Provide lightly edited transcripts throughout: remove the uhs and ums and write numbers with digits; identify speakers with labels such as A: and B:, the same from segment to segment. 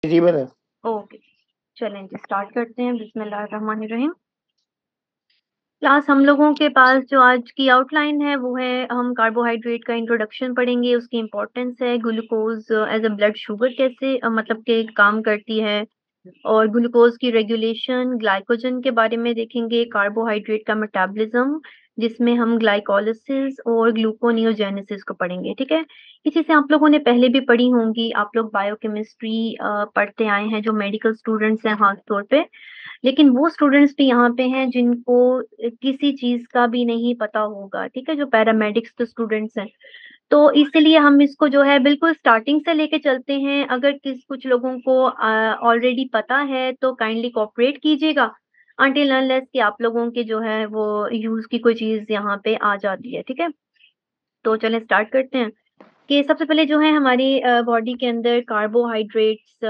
A: जी मैंने।
B: ओके, चलें जी स्टार्ट करते हैं। बिस्मिल्लाहिर्रहमानिर्रहीम। क्लास हम लोगों के पास जो आज की आउटलाइन है वो है, हम कार्बोहाइड्रेट का इंट्रोडक्शन पढ़ेंगे, उसकी इम्पोर्टेंस है, glucose as a blood sugar कैसे मतलब के काम करती है, और ग्लूकोज की रेगुलेशन, ग्लाइकोजन के बारे में देखेंगे, कार्बोहाइड्रेट का मेटाबॉलिज्म जिसमें हम ग्लाइकोलिसिस और ग्लूकोनियोजेनेसिस को पढ़ेंगे। ठीक है, ये चीजें आप लोगों ने पहले भी पढ़ी होंगी, आप लोग बायोकेमिस्ट्री पढ़ते आए हैं जो मेडिकल स्टूडेंट्स हैं खास तौर पे। लेकिन वो स्टूडेंट्स भी यहाँ पे हैं जिनको किसी चीज का भी नहीं पता होगा, ठीक है, जो पैरामेडिक्स के स्टूडेंट्स हैं। तो इसलिए हम इसको जो है बिल्कुल स्टार्टिंग से लेके चलते हैं। अगर कुछ लोगों को ऑलरेडी पता है तो काइंडली कोऑपरेट कीजिएगा अनटिल अनलेस कि आप लोगों के जो है वो यूज की कोई चीज यहाँ पे आ जाती है। ठीक है, तो चलें स्टार्ट करते हैं कि सबसे पहले जो है हमारी बॉडी के अंदर कार्बोहाइड्रेट्स,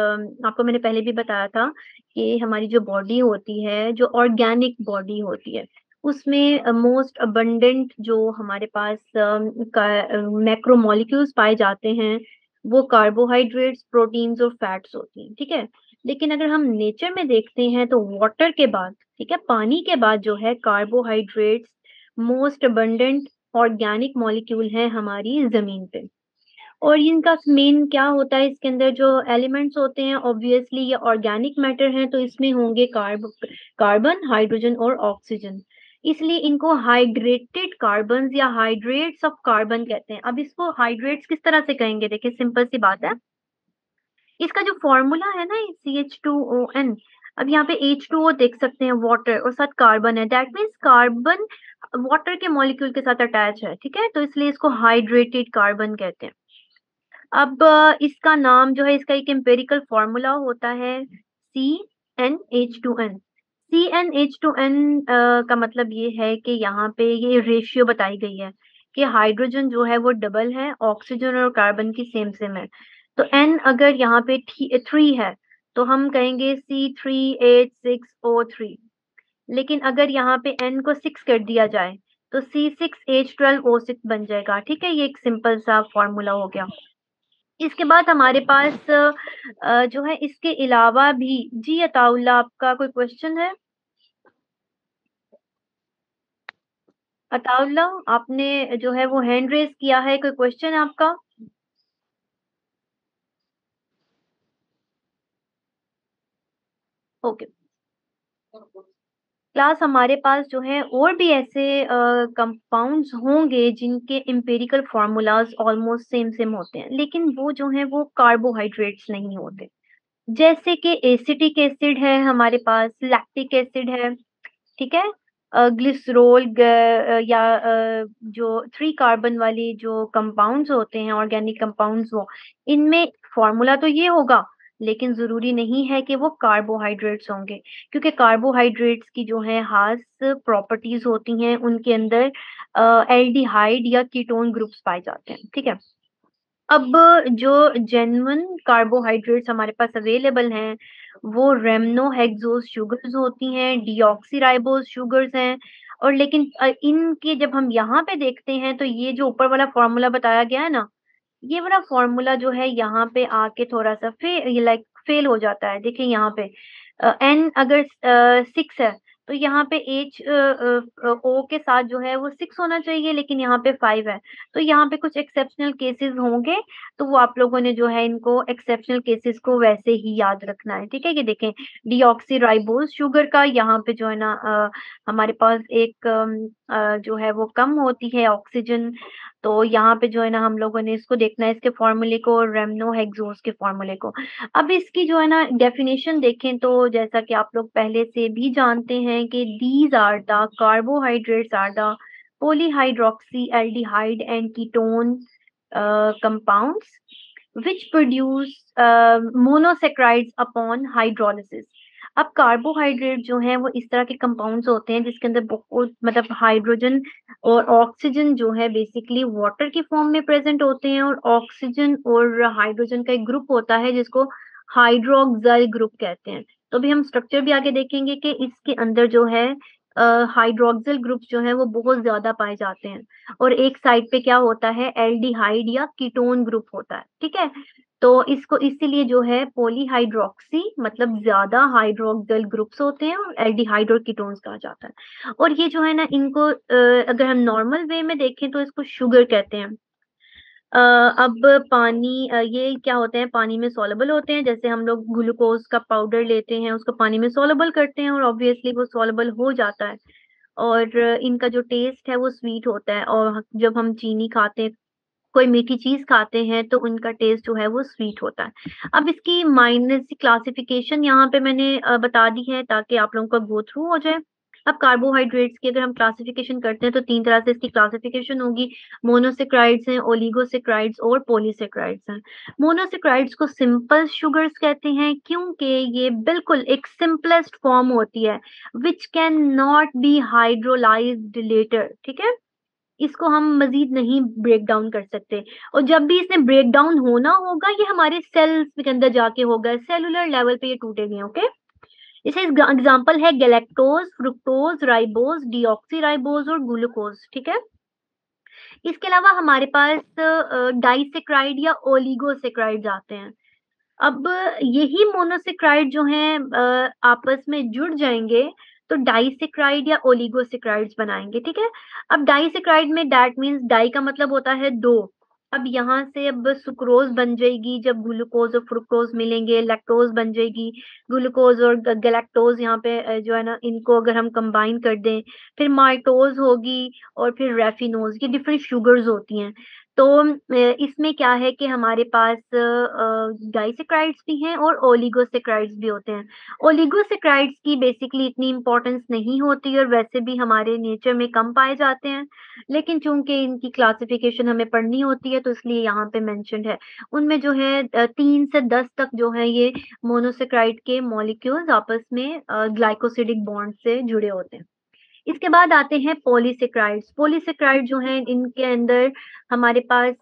B: आपको मैंने पहले भी बताया था कि हमारी जो बॉडी होती है, जो ऑर्गेनिक बॉडी होती है, उसमें मोस्ट अबंडेंट जो हमारे पास मैक्रोमोलिक्यूल्स पाए जाते हैं वो कार्बोहाइड्रेट्स, प्रोटीन्स और फैट्स होती हैं। ठीक है, लेकिन अगर हम नेचर में देखते हैं तो वाटर के बाद, ठीक है, पानी के बाद जो है carbohydrates most abundant organic molecule है हमारी जमीन पे। और इनका मेन क्या होता है, इसके अंदर जो एलिमेंट्स होते हैं ऑब्वियसली ये ऑर्गेनिक मैटर हैं, तो इसमें होंगे कार्बन, हाइड्रोजन और ऑक्सीजन। इसलिए इनको हाइड्रेटेड कार्बन या हाइड्रेट्स ऑफ कार्बन कहते हैं। अब इसको हाइड्रेट्स किस तरह से कहेंगे, देखिए सिंपल सी बात है। इसका जो फॉर्मूला है ना CH2ON, अब यहाँ पे H2O देख सकते हैं, वाटर और साथ कार्बन है, दैट मीन्स कार्बन वाटर के मॉलिक्यूल के साथ अटैच है। ठीक है, तो इसलिए इसको हाइड्रेटेड कार्बन कहते हैं। अब इसका नाम जो है, इसका एक एम्पिरिकल फॉर्मूला होता है CnH2n। CnH2n का मतलब ये है कि यहाँ पे ये रेशियो बताई गई है कि हाइड्रोजन जो है वो डबल है, ऑक्सीजन और कार्बन की सेम सेम है। तो n अगर यहाँ पे 3 है तो हम कहेंगे C3H6O3। लेकिन अगर यहाँ पे n को 6 कर दिया जाए तो C6H12O6 बन जाएगा। ठीक है, ये एक सिंपल सा फॉर्मूला हो गया। इसके बाद हमारे पास जो है इसके अलावा भी, जी अताउल्ला आपका कोई क्वेश्चन है? अताउल्ला, आपने जो है वो हैंड रेज किया है, कोई क्वेश्चन है आपका? ओके, क्लास हमारे पास जो है और भी ऐसे कंपाउंड्स होंगे जिनके empirical formulas almost same same होते हैं, लेकिन वो जो है वो कार्बोहाइड्रेट्स नहीं होते। जैसे कि एसिटिक एसिड है हमारे पास, लैक्टिक एसिड है, ठीक है, ग्लिसरॉल या जो 3 कार्बन वाली जो कंपाउंड्स होते हैं, ऑर्गेनिक कंपाउंड्स, वो इनमें फॉर्मूला तो ये होगा, लेकिन जरूरी नहीं है कि वो कार्बोहाइड्रेट्स होंगे, क्योंकि कार्बोहाइड्रेट्स की जो है खास प्रॉपर्टीज होती हैं, उनके अंदर एल्डिहाइड या कीटोन ग्रुप्स पाए जाते हैं। ठीक है, अब जो जेन्युइन कार्बोहाइड्रेट्स हमारे पास अवेलेबल हैं वो रेमनो हेक्सोस शुगर्स होती हैं, डीऑक्सीराइबोस शुगर्स हैं। और लेकिन इनके जब हम यहाँ पे देखते हैं तो ये जो ऊपर वाला फॉर्मूला बताया गया है ना, ये वाला फॉर्मूला जो है यहाँ पे आके थोड़ा सा फेल हो जाता है। देखिए यहाँ पे एन अगर 6 है तो यहाँ पे एच ओ के साथ जो है वो 6 होना चाहिए, लेकिन यहाँ पे 5 है। तो यहाँ पे कुछ एक्सेप्शनल केसेस होंगे, तो वो आप लोगों ने जो है इनको एक्सेप्शनल केसेस को वैसे ही याद रखना है। ठीक है, ये देखें डीऑक्सीराइबोस शुगर का यहाँ पे जो है ना हमारे पास एक जो है वो कम होती है ऑक्सीजन। तो यहाँ पे जो है ना हम लोगों ने इसको देखना है, इसके फॉर्मूले को और रेमनो हेक्सोस के फॉर्मूले को। अब इसकी जो है ना डेफिनेशन देखें तो जैसा कि आप लोग पहले से भी जानते हैं कि these are the carbohydrates are the polyhydroxy aldehyde and ketone compounds which produce monosaccharides upon hydrolysis। अब कार्बोहाइड्रेट जो है वो इस तरह के कंपाउंड्स होते हैं जिसके अंदर बहुत मतलब हाइड्रोजन और ऑक्सीजन जो है बेसिकली वाटर की फॉर्म में प्रेजेंट होते हैं, और ऑक्सीजन और हाइड्रोजन का एक ग्रुप होता है जिसको हाइड्रोक्साइल ग्रुप कहते हैं। तो अभी हम स्ट्रक्चर भी आगे देखेंगे कि इसके अंदर जो है हाइड्रोक्सिल ग्रुप्स जो है वो बहुत ज्यादा पाए जाते हैं, और एक साइड पे क्या होता है, एल्डिहाइड या कीटोन ग्रुप होता है। ठीक है, तो इसको इसीलिए जो है पॉलीहाइड्रोक्सी मतलब ज्यादा हाइड्रोक्सिल ग्रुप्स होते हैं और एल्डिहाइड और कीटोन्स कहा जाता है। और ये जो है ना इनको अगर हम नॉर्मल वे में देखें तो इसको शुगर कहते हैं। अब पानी ये क्या होते हैं, पानी में सॉल्युबल होते हैं। जैसे हम लोग ग्लूकोज का पाउडर लेते हैं, उसको पानी में सॉल्युबल करते हैं और ऑब्वियसली वो सॉल्युबल हो जाता है। और इनका जो टेस्ट है वो स्वीट होता है। और जब हम चीनी खाते हैं, कोई मीठी चीज खाते हैं, तो उनका टेस्ट जो है वो स्वीट होता है। अब इसकी माइनस क्लासिफिकेशन यहाँ पे मैंने बता दी है ताकि आप लोगों का गो थ्रू हो जाए। अब कार्बोहाइड्रेट्स की अगर हम क्लासिफिकेशन करते हैं तो तीन तरह से इसकी क्लासिफिकेशन होगी। मोनोसेक्राइड्स हैं, ओलिगोसेक्राइड्स और पॉलीसेक्राइड्स हैं। मोनोसेक्राइड्स को सिंपल शुगर्स कहते हैं क्योंकि ये बिल्कुल एक सिंपलेस्ट फॉर्म होती है which can not be hydrolysed later. ठीक है, इसको हम मजीद नहीं ब्रेक डाउन कर सकते। और जब भी इसने ब्रेक डाउन होना होगा ये हमारे सेल्स के अंदर जाके होगा, सेलुलर लेवल पे ये टूटेंगे। ओके, इसे एग्जांपल है गैलेक्टोज, फ्रुक्टोज, राइबोज, डीऑक्सीराइबोज और ग्लूकोज। ठीक है, इसके अलावा हमारे पास डाइसेक्राइड या ओलिगोसेक्राइड्स आते हैं। अब यही मोनोसेक्राइड जो हैं आपस में जुड़ जाएंगे तो डाइसेक्राइड या ओलिगोसेक्राइड्स बनाएंगे। ठीक है, अब डाइसेक्राइड में दैट मीन्स डाई का मतलब होता है दो। अब यहाँ से अब सुक्रोज बन जाएगी, जब ग्लूकोज और फ्रुक्टोज मिलेंगे लैक्टोज बन जाएगी। ग्लूकोज और गैलेक्टोज यहाँ पे जो है ना, इनको अगर हम कंबाइन कर दें फिर माल्टोज होगी और फिर रेफिनोज, ये डिफरेंट शुगर्स होती हैं। तो इसमें क्या है कि हमारे पास डाइसेक्राइड्स भी हैं और ओलिगोसेक्राइड्स भी होते हैं। ओलिगोसेक्राइड्स की बेसिकली इतनी इंपॉर्टेंस नहीं होती और वैसे भी हमारे नेचर में कम पाए जाते हैं, लेकिन चूंकि इनकी क्लासिफिकेशन हमें पढ़नी होती है तो इसलिए यहाँ पे मेंशन्ड है। उनमें जो है 3 से 10 तक जो है ये मोनोसेक्राइड के मॉलिक्यूल्स आपस में ग्लाइकोसिडिक बॉन्ड से जुड़े होते हैं। इसके बाद आते हैं पॉलीसेक्राइड्स। पॉलीसेक्राइड जो हैं इनके अंदर हमारे पास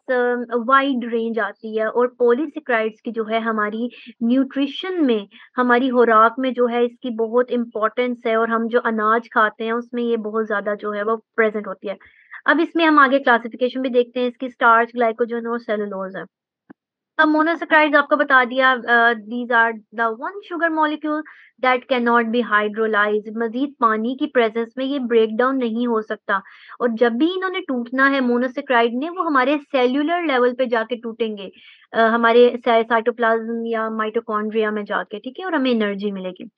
B: वाइड रेंज आती है और पॉलीसेक्राइड्स की जो है हमारी न्यूट्रिशन में, हमारी खुराक में जो है इसकी बहुत इंपॉर्टेंस है और हम जो अनाज खाते हैं उसमें ये बहुत ज्यादा जो है वो प्रेजेंट होती है। अब इसमें हम आगे क्लासिफिकेशन भी देखते हैं इसकी, स्टार्च, ग्लाइकोजन और सेलुलोज है। अब मोनोसेक्राइड्स आपको बता दिया, these are the one sugar molecule that can not be hydrolyse. मजीद पानी की प्रेजेंस में ये ब्रेक डाउन नहीं हो सकता और जब भी इन्होंने टूटना है मोनोसेक्राइड ने, वो हमारे सेल्यूलर लेवल पे जाके टूटेंगे, हमारे साइटोप्लाज्म या माइटोकॉन्ड्रिया में जाके। ठीक है, और हमें एनर्जी मिलेगी।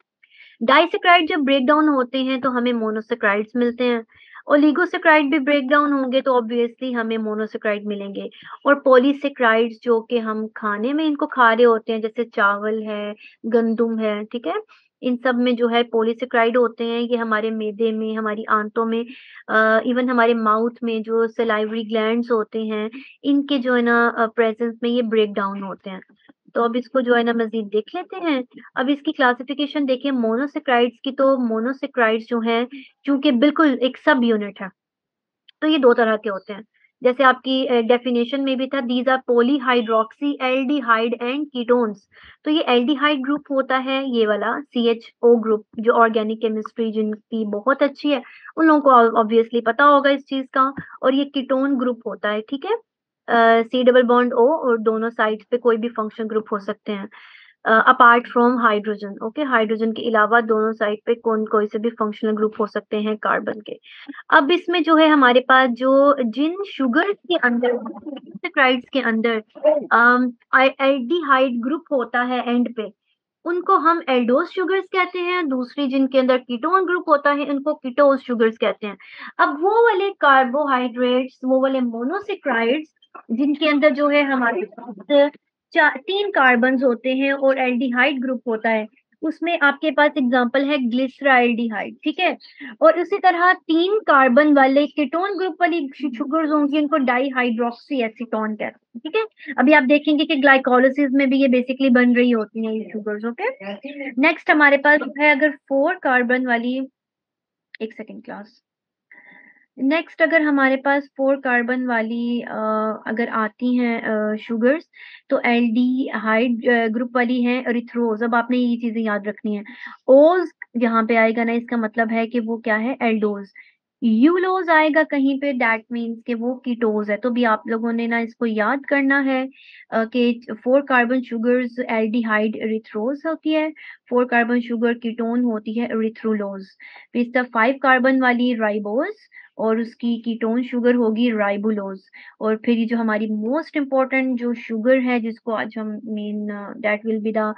B: डाइसेक्राइड जब ब्रेक डाउन होते हैं तो हमें मोनोसेक्राइड्स मिलते हैं। ओलिगोसेक्राइड भी ब्रेक डाउन होंगे तो ऑब्वियसली हमें मोनोसेक्राइड मिलेंगे। और पॉलीसेक्राइड्स जो कि हम खाने में इनको खा रहे होते हैं, जैसे चावल है, गंदुम है, ठीक है, इन सब में जो है पॉलीसेक्राइड होते हैं। ये हमारे मैदे में, हमारी आंतों में, इवन हमारे माउथ में जो सलाइवरी ग्लैंड्स होते हैं, इनके जो है ना प्रेजेंस में ये ब्रेक डाउन होते हैं। तो अब इसको जो है ना मजीद देख लेते हैं। अब इसकी क्लासिफिकेशन देखिए मोनोसेक्राइड्स की, तो मोनोसेक्राइड्स जो हैं चूंकि बिल्कुल एक सब यूनिट है, तो ये दो तरह के होते हैं। जैसे आपकी डेफिनेशन में भी था, these are polyhydroxy aldehyde and ketones. तो ये एल्डिहाइड ग्रुप होता है, ये वाला CHO ग्रुप, जो ऑर्गेनिक केमिस्ट्री जिनकी बहुत अच्छी है उन लोगों को ऑब्वियसली पता होगा इस चीज का। और ये कीटोन ग्रुप होता है। ठीक है, C डबल बॉन्ड O और दोनों साइड्स पे कोई भी फंक्शन ग्रुप हो सकते हैं apart from hydrogen. Okay, hydrogen के अलावा दोनों साइड पे कोई से भी फंक्शनल ग्रुप हो सकते हैं कार्बन के। अब इसमें जो है हमारे पास जो जिन शुगर्स के अंदर, सैकराइड्स के अंदर एल्डिहाइड ग्रुप होता है एंड पे, उनको हम एल्डोज शुगर्स कहते हैं। दूसरी जिनके अंदर कीटोन ग्रुप होता है उनको कीटोज शुगर्स कहते हैं। अब वो वाले कार्बोहाइड्रेट्स, वो वाले मोनोसेक्राइड्स जिनके अंदर जो है हमारे पास 3 कार्बन्स होते हैं और एल्डिहाइड ग्रुप होता है, उसमें आपके पास एग्जांपल है ग्लिसराल्डिहाइड। ठीक है, और उसी तरह 3 कार्बन वाले कीटोन ग्रुप वाली शुगर्स होंगी, उनको डाईहाइड्रोक्सी एसीटोन कहते हैं। ठीक है, अभी आप देखेंगे कि ग्लाइकोलिसिस में भी ये बेसिकली बन रही होती हैं ये शुगर्स। ओके, नेक्स्ट हमारे पास है अगर 4 कार्बन वाली, एक सेकेंड क्लास, नेक्स्ट अगर हमारे पास 4 कार्बन वाली अगर आती हैं शुगर्स, तो एल्डिहाइड ग्रुप वाली है एरिथ्रोज। अब आपने ये चीजें याद रखनी है। ओज यहाँ पे आएगा ना, इसका मतलब है कि वो क्या है, एल्डोज। यूलोज आएगा कहीं पे, दैट मीन्स कि वो कीटोज है। तो भी आप लोगों ने ना इसको याद करना है कि 4 कार्बन शुगर्स एल्डिहाइड इरिथ्रोज होती है, 4 कार्बन शुगर कीटोन होती है इरिथ्रोलोज। फिर इसका 5 कार्बन वाली राइबोज और उसकी कीटोन शुगर होगी राइबुलोज। और फिर ये जो हमारी मोस्ट इम्पोर्टेंट जो शुगर है जिसको आज हम main that will be the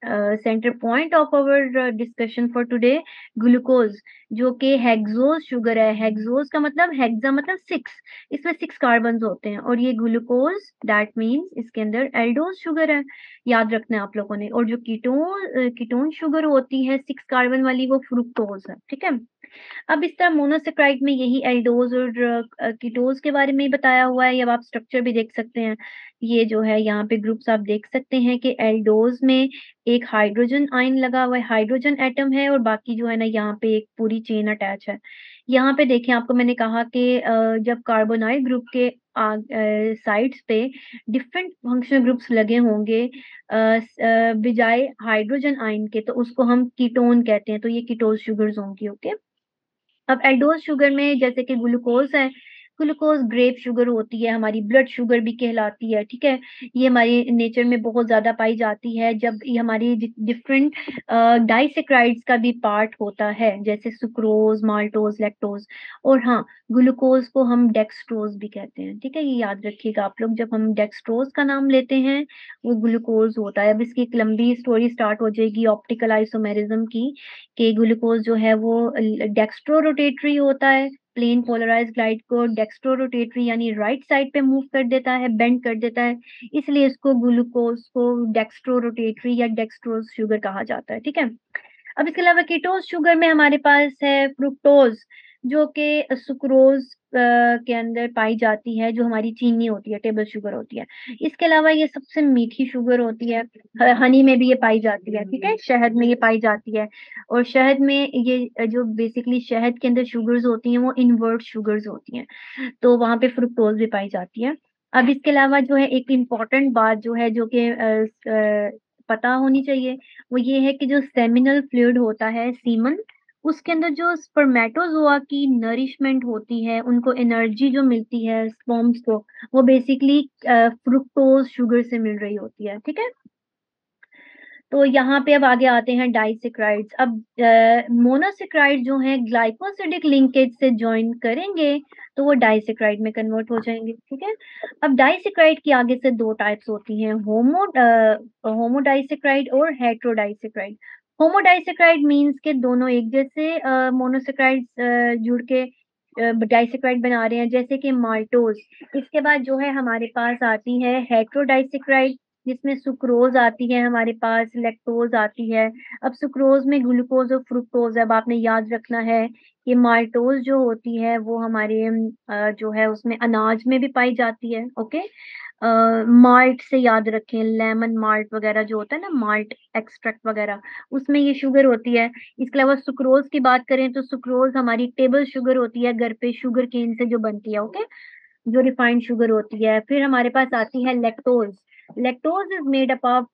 B: centre point of our discussion for today, glucose, जो कि हेक्सोज शुगर है। हेक्सोज का मतलब, हेक्सा मतलब 6, इसमें 6 कार्बन होते हैं। और ये ग्लूकोज दैट मीन्स इसके अंदर एल्डोज शुगर है, याद रखना है आप लोगों ने। और जो कीटोन कीटोन शुगर होती है 6 कार्बन वाली, वो फ्रुक्टोज है, ठीक है। अब इस तरह मोनोसेक्राइड में यही एल्डोज और कीटोज के बारे में ही बताया हुआ है। अब आप स्ट्रक्चर भी देख सकते हैं, ये जो है यहाँ पे ग्रुप्स आप देख सकते हैं कि एल्डोज में एक हाइड्रोजन आयन लगा हुआ है, हाइड्रोजन एटम है, और बाकी जो है ना यहाँ पे एक पूरी चेन अटैच है। यहाँ पे देखें, आपको मैंने कहा कि जब कार्बोनाइल ग्रुप के साइड्स पे डिफरेंट फंक्शनल ग्रुप्स लगे होंगे बजाय हाइड्रोजन आयन के, तो उसको हम कीटोन कहते हैं। तो ये कीटोज शुगर्स होंगी, ओके। अब एल्डोज शुगर में जैसे कि ग्लूकोज है, ग्लूकोज ग्रेप शुगर होती है, हमारी ब्लड शुगर भी कहलाती है, ठीक है। ये हमारे नेचर में बहुत ज्यादा पाई जाती है जब ये हमारी डिफरेंट डाइसेक्राइड्स का भी पार्ट होता है, जैसे सुक्रोज, माल्टोज, लैक्टोज। और हाँ, ग्लूकोज को हम डेक्सट्रोज भी कहते हैं, ठीक है। ये याद रखिएगा आप लोग, जब हम डेक्सट्रोज का नाम लेते हैं वो ग्लूकोज होता है। अब इसकी एक लंबी स्टोरी स्टार्ट हो जाएगी ऑप्टिकल आइसोमेरिज्म की, कि ग्लूकोज जो है वो डेक्स्ट्रो रोटेटरी होता है। प्लेन पोलराइज ग्लाइड को डेक्स्ट्रो रोटेटरी यानी राइट साइड पे मूव कर देता है, बेंड कर देता है, इसलिए इसको ग्लूकोज को डेक्स्ट्रो रोटेटरी या डेक्स्ट्रोज शुगर कहा जाता है, ठीक है। अब इसके अलावा कीटोज शुगर में हमारे पास है फ्रुक्टोज, जो कि सुक्रोज के अंदर पाई जाती है, जो हमारी चीनी होती है, टेबल शुगर होती है। इसके अलावा ये सबसे मीठी शुगर होती है, हनी में भी ये पाई जाती है, ठीक है, शहद में ये पाई जाती है। और शहद में ये जो बेसिकली शहद के अंदर शुगर्स होती हैं वो इनवर्ट शुगर्स होती हैं, तो वहां पे फ्रुक्टोज भी पाई जाती है। अब इसके अलावा जो है एक इम्पॉर्टेंट बात जो है, जो कि पता होनी चाहिए, वो ये है कि जो सेमिनल फ्लूइड होता है, सीमन, उसके अंदर जो स्पर्मेटोजोआ की नरिशमेंट होती है, उनको एनर्जी जो मिलती है स्पर्म्स को, वो बेसिकली फ्रुक्टोज शुगर से मिल रही होती है, ठीक है। तो यहाँ पे अब आगे आते हैं डाइसेक्राइड्स। अब मोनोसेक्राइड जो है ग्लाइकोसिडिक लिंकेज से ज्वाइन करेंगे तो वो डाइसेक्राइड में कन्वर्ट हो जाएंगे, ठीक है। अब डाइसेक्राइड की आगे से 2 टाइप्स होती हैं, होमोडाइसेक्राइड और हेट्रोडाइसेक्राइड। होमोडाइसेक्राइड मीन्स के दोनों एक जैसे मोनोसेक्राइड्स जुड़ के डाइसेक्राइड बना रहे हैं, जैसे कि माल्टोज। इसके बाद जो है हमारे पास आती है हेट्रोडाइसेक्राइड, जिसमें सुक्रोज आती है, हमारे पास लैक्टोज आती है। अब सुक्रोज में ग्लूकोज और फ्रुक्टोज। अब आपने याद रखना है कि माल्टोज जो होती है वो हमारे जो है उसमें अनाज में भी पाई जाती है, ओके। माल्ट से याद रखें, लेमन माल्ट वगैरह जो होता है ना, माल्ट एक्सट्रैक्ट वगैरह, उसमें ये शुगर होती है। इसके अलावा सुक्रोज की बात करें तो सुक्रोज हमारी टेबल शुगर होती है, घर पे शुगर केन से जो बनती है, ओके, जो रिफाइंड शुगर होती है। फिर हमारे पास आती है lactose. Lactose is made up of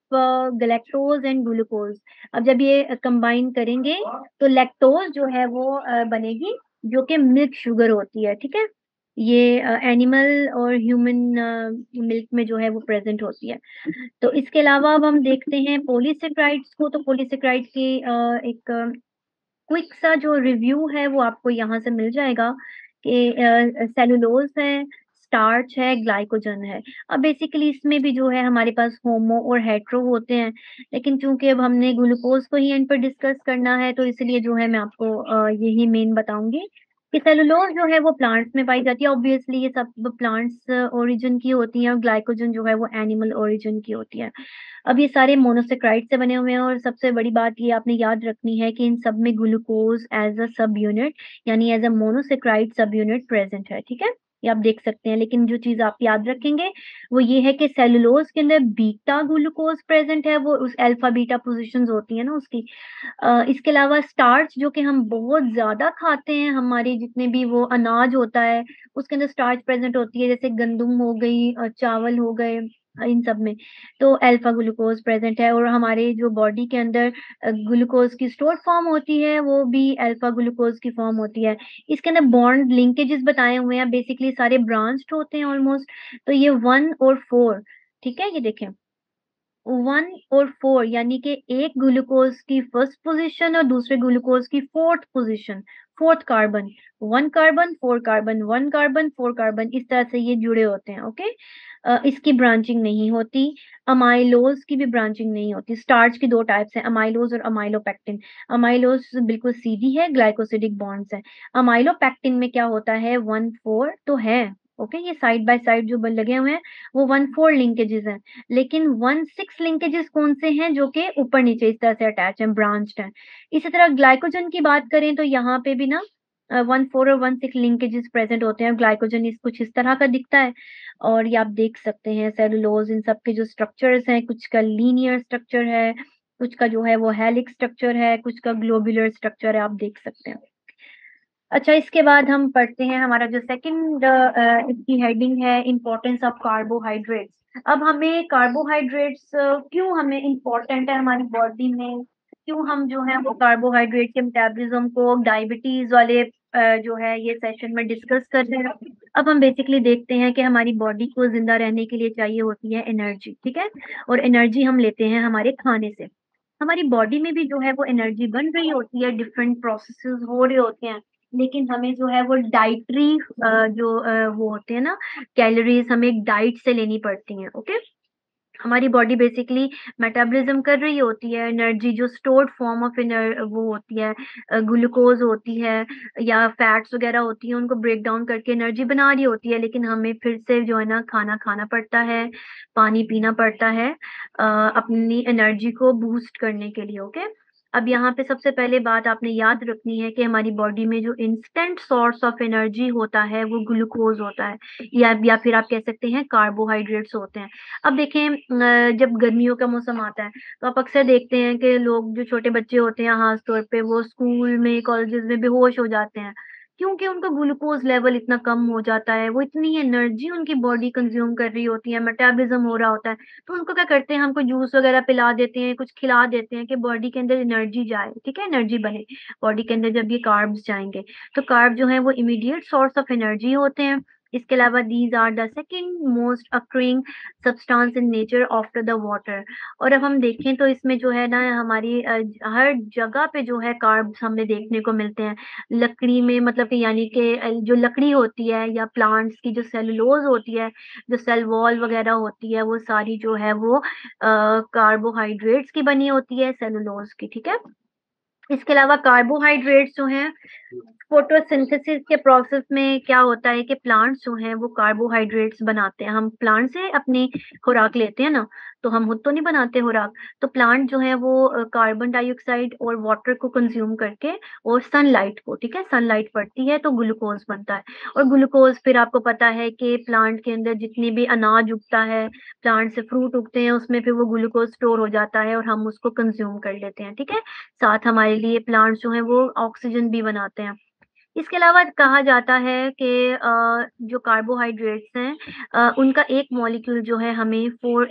B: galactose and glucose. अब जब ये कंबाइन करेंगे तो लैक्टोज जो है वो बनेगी, जो कि मिल्क शुगर होती है, ठीक है। ये एनिमल और ह्यूमन मिल्क में जो है वो प्रेजेंट होती है। तो इसके अलावा अब हम देखते हैं पॉलीसेक्राइड्स को। तो पॉलीसेक्राइड की एक क्विक सा जो रिव्यू है वो आपको यहाँ से मिल जाएगा कि सेलुलोज है, स्टार्च है, ग्लाइकोजन है। अब बेसिकली इसमें भी जो है हमारे पास होमो और हेट्रो होते हैं, लेकिन चूंकि अब हमने ग्लूकोज को ही एंड पर डिस्कस करना है तो इसलिए जो है मैं आपको यही मेन बताऊंगी कि सेलुलोज जो है वो प्लांट्स में पाई जाती है। ऑब्वियसली ये सब प्लांट्स ओरिजिन की होती हैं, और ग्लाइकोजन जो है वो एनिमल ओरिजिन की होती है। अब ये सारे मोनोसेक्राइड से बने हुए हैं, और सबसे बड़ी बात ये आपने याद रखनी है कि इन सब में ग्लूकोज एज अ सब यूनिट यानी as a monosaccharide sub unit present है, ठीक है। ये आप देख सकते हैं, लेकिन जो चीज आप याद रखेंगे वो ये है कि सेलुलोज के अंदर बीटा ग्लूकोज प्रेजेंट है, वो उस अल्फा बीटा पोजीशंस होती है ना उसकी। इसके अलावा स्टार्च जो कि हम बहुत ज्यादा खाते हैं, हमारे जितने भी वो अनाज होता है उसके अंदर स्टार्च प्रेजेंट होती है, जैसे गंदुम हो गई, चावल हो गए, इन सब में। तो अल्फा ग्लूकोज प्रेज़ेंट है और हमारे जो बॉडी के अंदर ग्लूकोज की स्टोर्ड फॉर्म होती है, वो भी अल्फा ग्लूकोज की फॉर्म होती है। इसके अंदर बॉन्ड लिंकेजेस बताए हुए हैं, बेसिकली सारे ब्रांच्ड होते हैं ऑलमोस्ट। तो ये 1 और 4 ठीक है? ये देखें 1 और 4 यानी कि एक ग्लूकोज की फर्स्ट पोज़ीशन और दूसरे ग्लूकोज की 4th position, 4th carbon, 1 carbon, 4 carbon, 1 carbon, 4 carbon इस तरह से ये जुड़े होते हैं, ओके? इसकी ब्रांचिंग नहीं होती, अमाइलोज़ की भी ब्रांचिंग नहीं होती। स्टार्च की 2 टाइप्स हैं, अमाइलोज़ और अमाइलोपेक्टिन। अमाइलोज़ बिल्कुल सीधी है, ग्लाइकोसिडिक बॉन्ड्स हैं। अमाइलोपेक्टिन में क्या होता है 1-4 तो है, ओके? ये साइड बाय साइड जो ब लगे हुए हैं, वो 1-4 लिंकेजेस हैं। लेकिन 1-6 लिंकेजेस कौन-से हैं जो कि ऊपर-नीचे इस तरह से अटैच हैं, ब्रांच्ड हैं। इसी तरह ग्लाइकोजन की बात करें तो यहाँ पे भी ना 1-4 और 1-6 लिंकेजेस प्रेज़ेंट होते हैं। ग्लाइकोजन इस कुछ इस तरह का दिखता है और ये आप देख सकते हैं सेलुलोज़ इन सब के जो स्ट्रक्चर्स हैं, कुछ का लीनियर स्ट्रक्चर है, कुछ का जो है वो हेलिक्स स्ट्रक्चर है, कुछ का ग्लोब्यूलर स्ट्रक्चर है, आप देख सकते हैं। अच्छा, इसके बाद हम पढ़ते हैं हमारा जो सेकंड इसकी हेडिंग है इम्पोर्टेंस ऑफ कार्बोहाइड्रेट्स। अब हमें कार्बोहाइड्रेट्स क्यों हमें इम्पोर्टेंट है हमारी बॉडी में, क्यों हम जो है वो कार्बोहाइड्रेट के मेटाबॉलिज्म को डायबिटीज वाले जो है ये सेशन में डिस्कस कर रहे हैं। अब हम बेसिकली देखते हैं कि हमारी बॉडी को जिंदा रहने के लिए चाहिए होती है एनर्जी, ठीक है? और एनर्जी हम लेते हैं हमारे खाने से। हमारी बॉडी में भी जो है वो एनर्जी बन रही होती है, डिफरेंट प्रोसेसेस हो रहे होते हैं। लेकिन हमें जो है वो डाइटरी वो होते हैं ना कैलोरीज़ हमें एक डाइट से लेनी पड़ती हैं, ओके? हमारी बॉडी बेसिकली मेटाबॉलिज़्म कर रही होती है, एनर्जी जो स्टोर्ड फॉर्म ऑफ वो होती है ग्लूकोज़ होती है या फैट्स वगैरह होती हैं, उनको ब्रेक डाउन करके एनर्जी बना रही होती है, लेकिन हमें फिर से जो है ना खाना खाना पड़ता है, पानी पीना पड़ता है अपनी एनर्जी को बूस्ट करने के लिए, ओके? अब यहाँ पे सबसे पहले बात आपने याद रखनी है कि हमारी बॉडी में जो इंस्टेंट सोर्स ऑफ एनर्जी होता है, वो ग्लूकोज़ होता है या फिर आप कह सकते हैं कार्बोहाइड्रेट्स होते हैं। अब देखें जब गर्मियों का मौसम आता है, तो आप अक्सर देखते हैं कि लोग जो छोटे बच्चे होते हैं ख़ास तौर पे वो स्कूल में, कॉलेजेस में बेहोश हो जाते हैं। क्योंकि उनका ग्लूकोज़ लेवल इतना कम हो जाता है, वो इतनी एनर्जी उनकी बॉडी कंज़्यूम कर रही होती है, मेटाबॉलिज़्म हो रहा होता है, तो उनको क्या करते हैं, हमको जूस वग़ैरह पिला देते हैं, कुछ खिला देते हैं कि बॉडी के अंदर एनर्जी जाए, ठीक है? एनर्जी बने। बॉडी के अंदर जब ये कार्ब्स जाएँगे, तो कार्ब जो हैं वो इमीडिएट सोर्स ऑफ एनर्जी होते हैं। इसके अलावा these are the second most occurring substance in nature after the water. और अब हम देखें तो इसमें जो है ना हमारी हर जगह पे जो है कार्ब्स हमें देखने को मिलते हैं। लकड़ी में मतलब कि यानी कि जो लकड़ी होती है या प्लांट्स की जो सेलुलोज़ होती है, जो सेल वॉल वगैरह होती है, वो सारी जो है वो कार्बोहाइड्रेट्स की बनी होती है सेलुलोज़ की, ठीक है? इसके अलावा कार्बोहाइड्रेट्स जो हैं फोटोसिंथेसिस के प्रोसेस में क्या होता है कि प्लांट्स जो हैं वो कार्बोहाइड्रेट्स बनाते हैं। हम प्लांट से अपनी खुराक लेते हैं ना, तो हम खुद तो नहीं बनाते खुराक। तो प्लांट जो है वो कार्बन डाइऑक्साइड और वाटर को कंज़्यूम करके और सनलाइट को, ठीक है? सनलाइट पड़ती है तो ग्लूकोज़ बनता है और ग्लूकोज़ फिर आपको पता है कि प्लांट के अंदर जितनी भी अनाज उगता है, प्लांट से फ्रूट उगते हैं उसमें फिर वो ग्लूकोज़ स्टोर हो जाता है और हम उसको कंज़्यूम कर लेते हैं, ठीक है? साथ हमारे लिए प्लांट्स जो हैं वो ऑक्सीजन भी बनाते हैं। इसके अलावा कहा जाता है कि जो कार्बोहाइड्रेट्स हैं उनका एक मॉलिक्यूल जो है हमें 4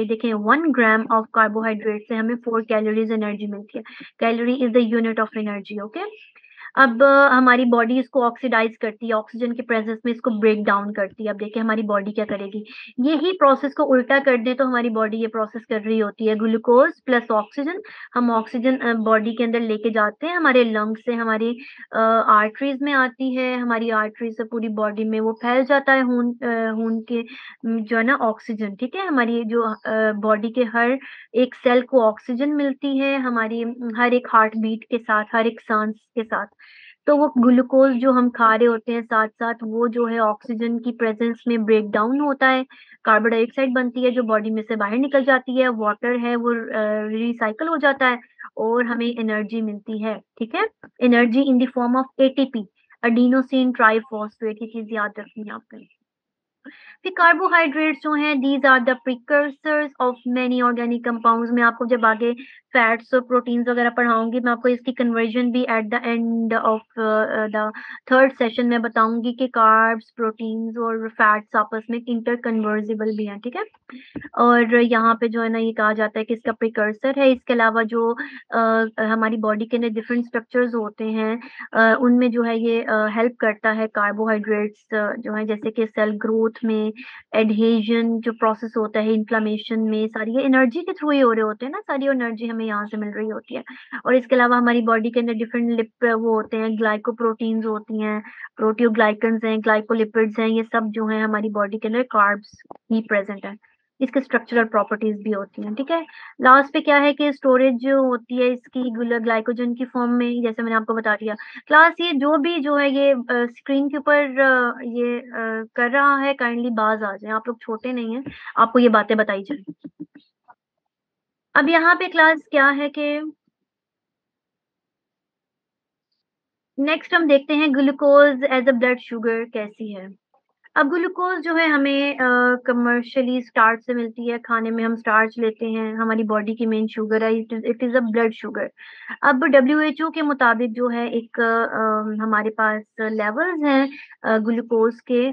B: देखें 1 ग्राम ऑफ कार्बोहाइड्रेट से हमें 4 कैलोरीज़ एनर्जी मिलती है। Calorie is the unit of energy, okay? अब हमारी बॉडी इसको ऑक्सिडाइज़ करती है, ऑक्सीजन के प्रेज़ेंस में इसको ब्रेक डाउन करती है। अब देखिए हमारी बॉडी क्या करेगी, यही प्रोसेस को उल्टा कर दें तो हमारी बॉडी ये प्रोसेस कर रही होती है, ग्लूकोज़ प्लस ऑक्सीजन हम ऑक्सीजन बॉडी के अंदर लेके जाते हैं, हमारे लंग्स से हमारी आर्टरीज़ में आती है, हमारी आर्टरीज़ से पूरी बॉडी में वो फैल जाता है खून के जो है ना ऑक्सीजन, ठीक है? हमारी जो बॉडी के हर एक सेल को ऑक्सीजन मिलती है, हमारी हर एक हार्ट बीट के साथ, हर एक साँस के साथ। तो वो ग्लूकोज़ जो हम खा रहे होते हैं साथ-साथ वो जो है ऑक्सीजन की प्रेज़ेंस में ब्रेक डाउन होता है, कार्बन डाइऑक्साइड बनती है जो बॉडी में से बाहर निकल जाती है, वाटर है वो रिसाइकिल हो जाता है और हमें एनर्जी मिलती है, ठीक है? Energy in the form of ATP, adenosine triphosphate ये चीज़ याद रखनी है आपने। फिर कार्बोहाइड्रेट्स जो हैं these are the precursors of many organic compounds. मैं आपको जब आगे फैट्स और प्रोटीन्स वगैरह पढ़ाऊंगी, मैं आपको इसकी कन्वर्जन भी at the end of the third session में बताऊंगी कि कार्ब्स, प्रोटीन्स और फैट्स आपस में इंटर कन्वर्जिबल भी हैं, ठीक है। और यहाँ पे जो है ना ये कहा जाता है कि इसका प्रिकर्सर है। इसके अलावा जो हमारी बॉडी के अंदर डिफरेंट स्ट्रक्चर्स होते हैं, उनमें जो है ये हेल्प करता है कार्बोहाइड्रेट्स जो है, जैसे कि सेल ग्रोथ में, एडहेजन जो प्रोसेस होता है, इन्फ्लामेशन में, सारी ये एनर्जी के थ्रू ही हो रहे होते हैं ना, सारी एनर्जी हमें यहाँ से मिल रही होती है। और इसके अलावा हमारी बॉडी के अंदर डिफरेंट लिप वो होते हैं, ग्लाइकोप्रोटीन्स होती हैं, प्रोटियोग्लाइकन्स हैं, ग्लाइकोलिपिड्स हैं, ये सब जो है हमारी बॉडी के अंदर कार्ब्स ही प्रेजेंट है। इसके स्ट्रक्चरल प्रॉपर्टीज भी होती हैं, ठीक है। लास्ट पे क्या है कि स्टोरेज जो होती है इसकी ग्लाइकोजन की फॉर्म में, जैसे मैंने आपको बता दिया। क्लास ये जो भी जो है ये स्क्रीन के ऊपर ये कर रहा है, काइंडली बाज आ जाए, आप लोग छोटे नहीं हैं, आपको ये बातें बताई जाए। अब यहाँ पे क्लास क्या है कि नेक्स्ट हम देखते हैं glucose as a blood sugar कैसी है। अब ग्लूकोज जो है हमें कमर्शियली स्टार्च से मिलती है, खाने में हम स्टार्च लेते हैं, हमारी बॉडी की मेन शुगर है, it is a blood sugar. अब डब्ल्यूएचओ के मुताबिक जो है एक हमारे पास लेवल्स हैं ग्लूकोज के,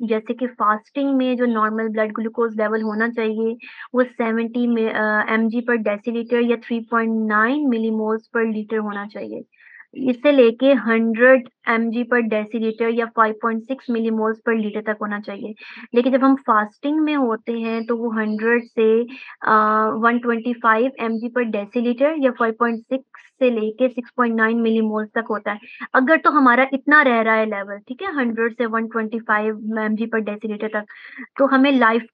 B: जैसे कि फास्टिंग में जो नॉर्मल ब्लड ग्लूकोज लेवल होना चाहिए वो 70 में mg पर डेसीलीटर या 3.9 मिलीमोल्स पर लीटर होना चाहिए। इसे लेके 100 mg पर डेसीलीटर या 5.6 मिलीमोल्स पर लीटर तक होना चाहिए। लेकिन जब हम फास्टिंग में होते हैं तो वो 100 से 125 mg पर डेसीलीटर या 5.6 से लेके 6.9 मिलीमोल्स तक होता है। अगर तो हमारा इतना रह रहा है लेवल, ठीक है, 100 से 125 mg पर डेसीलीटर तक, तो हमें लाइफ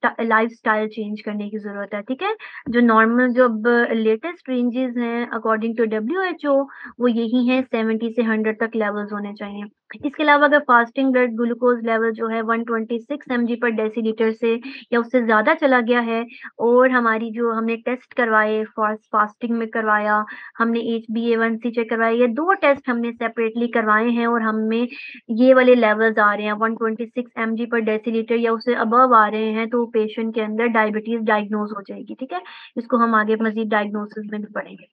B: स्टाइल चेंज करने की जरूरत है, ठीक है। जो नॉर्मल जो अब लेटेस्ट रेंजेस हैं अकॉर्डिंग टू डब्ल्यूएचओ, वो यही है 70 से 100 तक लेवल्स होने चाहिए। इसके अलावा अगर फास्टिंग ब्लड ग्लूकोज लेवल जो है 126 mg पर डेसीलीटर से या उससे ज्यादा चला गया है, और हमारी जो हमने टेस्ट करवाए, फास्टिंग में करवाया, हमने HbA1c चेक करवाया, ये दो टेस्ट हमने सेपरेटली करवाए हैं और हमें ये वाले लेवल्स आ रहे हैं 126 mg पर डेसीलीटर या उससे अबव आ रहे हैं, तो पेशेंट के अंदर डायबिटीज डायग्नोज हो जाएगी, ठीक है। इसको हम आगे मजीद डायग्नोसिस में भी पढ़ेंगे।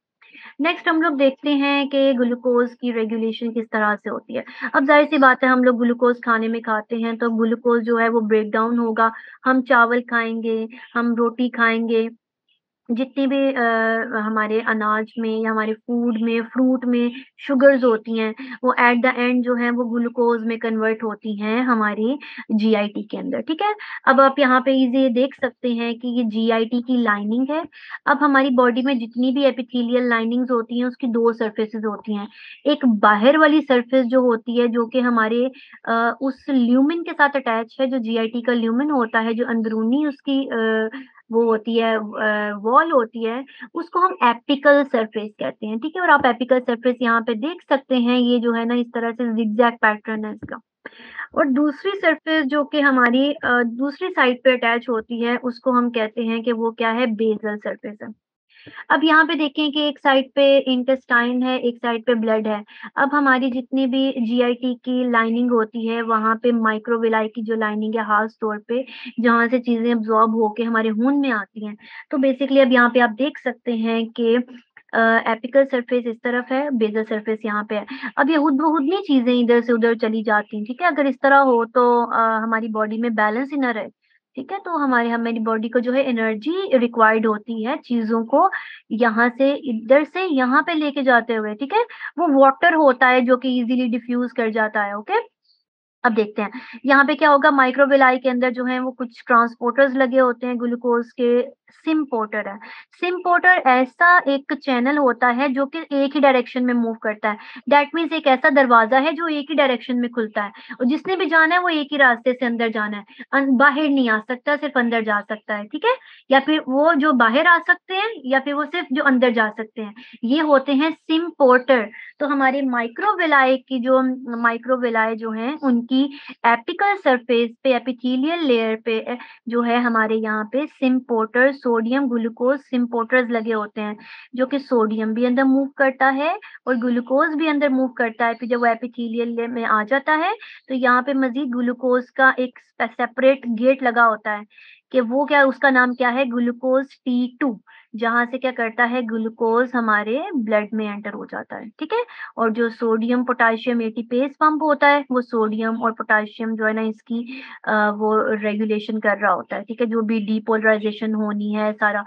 B: नेक्स्ट हम लोग देखते हैं कि ग्लूकोज की रेगुलेशन किस तरह से होती है। अब जाहिर सी बात है, हम लोग ग्लूकोज खाने में खाते हैं तो ग्लूकोज जो है वो ब्रेक डाउन होगा। हम चावल खाएंगे, हम रोटी खाएंगे, जितनी भी हमारे अनाज में या हमारे फूड में, फ्रूट में शुगर्स होती हैं, वो एट द एंड जो है वो ग्लूकोज में कन्वर्ट होती हैं हमारी जीआईटी के अंदर, ठीक है। अब आप यहाँ पे इजी देख सकते हैं कि ये जीआईटी की लाइनिंग है। अब हमारी बॉडी में जितनी भी एपिथेलियल लाइनिंग्स होती हैं उसकी दो सरफेसेस होती हैं। एक बाहर वाली सरफेस जो होती है, जो कि हमारे उस ल्यूमिन के साथ अटैच है, जो जीआईटी का ल्यूमिन होता है, जो अंदरूनी उसकी वो होती है, वॉल होती है, उसको हम एपिकल सरफेस कहते हैं, ठीक है। और आप एपिकल सरफेस यहाँ पे देख सकते हैं, ये जो है ना इस तरह से जिगजैग पैटर्न है इसका। और दूसरी सरफेस जो कि हमारी दूसरी साइड पे अटैच होती है, उसको हम कहते हैं कि वो क्या है, बेसल सरफेस है। अब यहाँ पे देखें कि एक साइड पे इंटेस्टाइन है, एक साइड पे ब्लड है। अब हमारी जितनी भी जीआईटी की लाइनिंग होती है, वहां पे माइक्रोविलाई की जो लाइनिंग है खास तौर पे, जहां से चीजें अब्जॉर्ब होके हमारे खून में आती हैं। तो बेसिकली अब यहाँ पे आप देख सकते हैं कि एपिकल सरफेस इस तरफ है, बेसल सरफेस यहाँ पे है। अब ये खुद ब खुद नहीं चीजें इधर से उधर चली जाती हैं, ठीक है। अगर इस तरह हो तो हमारी बॉडी में बैलेंस ही ना रहे, ठीक है। तो हमारी बॉडी को जो है एनर्जी रिक्वायर्ड होती है चीजों को यहाँ से इधर से यहाँ पे लेके जाते हुए, ठीक है। वो वाटर होता है जो कि इजीली डिफ्यूज कर जाता है, ओके। अब देखते हैं यहाँ पे क्या होगा। माइक्रोविलाई के अंदर जो है वो कुछ ट्रांसपोर्टर्स लगे होते हैं ग्लूकोज के। सिम्पोर्टर है। सिम्पोर्टर ऐसा एक चैनल होता है जो कि एक ही डायरेक्शन में मूव करता है। दैट मीन्स एक ऐसा दरवाजा है जो एक ही डायरेक्शन में खुलता है, और जिसने भी जाना है वो एक ही रास्ते से अंदर जाना है, बाहर नहीं आ सकता, सिर्फ अंदर जा सकता है, ठीक है। या फिर वो जो बाहर आ सकते हैं या फिर वो सिर्फ जो अंदर जा सकते हैं, ये होते हैं सिम्पोर्टर। तो हमारे माइक्रोविलाई की जो माइक्रोविलाई जो हैं उनकी एपिकल सरफेस पे, एपिथेलियल लेयर पे जो है हमारे यहाँ पे सिम्पोर्टर्स सोडियम ग्लूकोज इम्पोर्टर्स लगे होते हैं, जो कि सोडियम भी अंदर मूव करता है और ग्लूकोज भी अंदर मूव करता है। फिर जब वो एपिथेलियल लेयर में आ जाता है, तो यहाँ पे मज़ीद ग्लूकोज का एक सेपरेट गेट लगा होता है कि वो क्या उसका नाम क्या है ग्लूकोज T2, जहाँ से क्या करता है ग्लूकोज हमारे ब्लड में एंटर हो जाता है, ठीक है? और जो सोडियम पोटेशियम एटीपेज पंप होता है, वो सोडियम और पोटेशियम जो है ना इसकी वो रेगुलेशन कर रहा होता है, ठीक है? जो भी डीपोलराइजेशन होनी है सारा